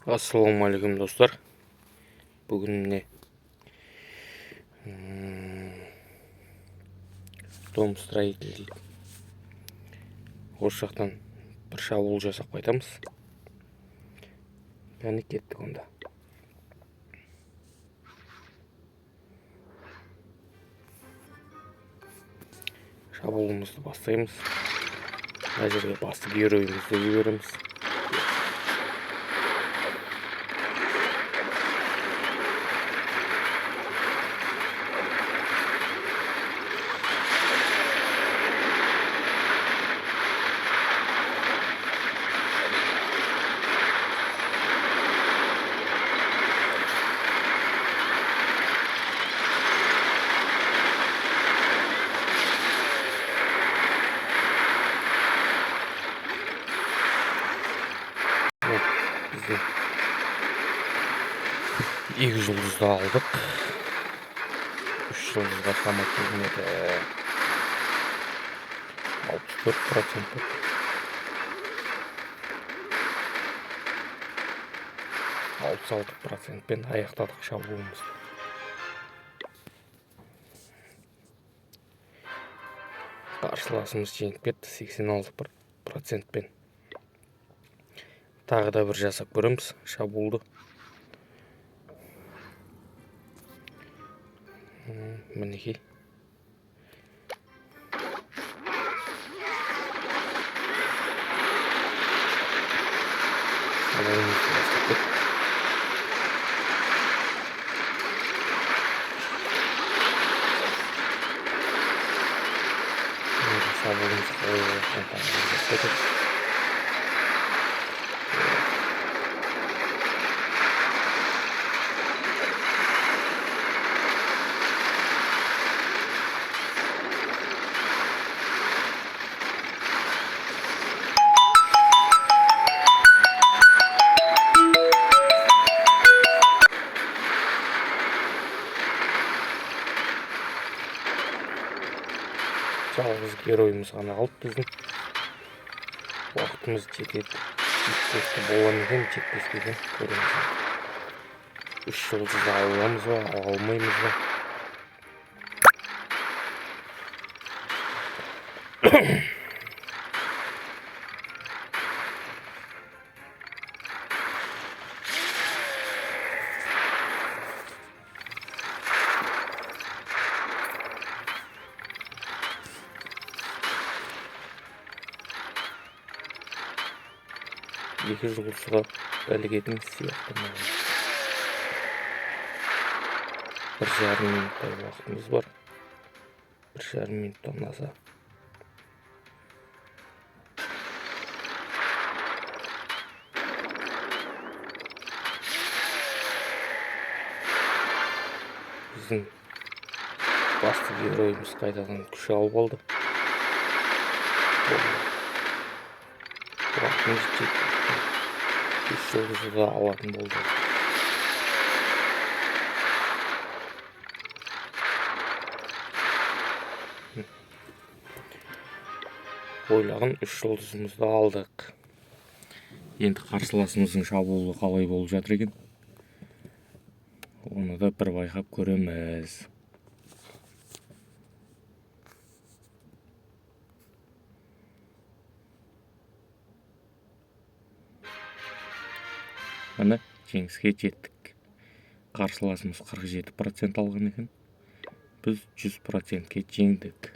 Ассалаумағалейкум достар. Бүгін міне дом строитель осы жақтан бір шабуыл жасап қайтамыз. Яғни кеттік онда. Шабуылымызды бастаймыз. Мына жерге басты геройымызды жібереміз. Біздің 2 жұлдызды алдық. 3 жұлдызға самат келмеді. 64%. 66%-пен аяқтадық шабуылымызды. Қарсыласымыз жеңіп кетті 86%-пен. Тағы да бір жасап көреміз шабуылды. Мінекей. Шабуылымызды бастап кеттік. Шабуылымызды қалай бастап жалғыз геройымыз ғана қалып біздің. Уақытымыз жетеді. Жеткілікті болған екен, жеткілікті екен. Көреміз. 3 жұлдызды аламыз ба, ала алмаймыз ба? Екі жұлдызға ілігетін сияқты. 1,5 минуттай уақытымыз бар. 1,5 минуттан аса. Біздің басты геройымыз қайтадан күш алып алды. Уақытымыз жетті. 3 жұлдызды да алатын болды. Ойлаған 3 жұлдызымызды алдық. Енді қарсыласымыздың шабуылы қалай болып жатыр екен? Оны да бір байқап көреміз. Міне жеңіске жеттік. Қарсыласымыз 47% алған екен. Біз 100%-ке жеңдік.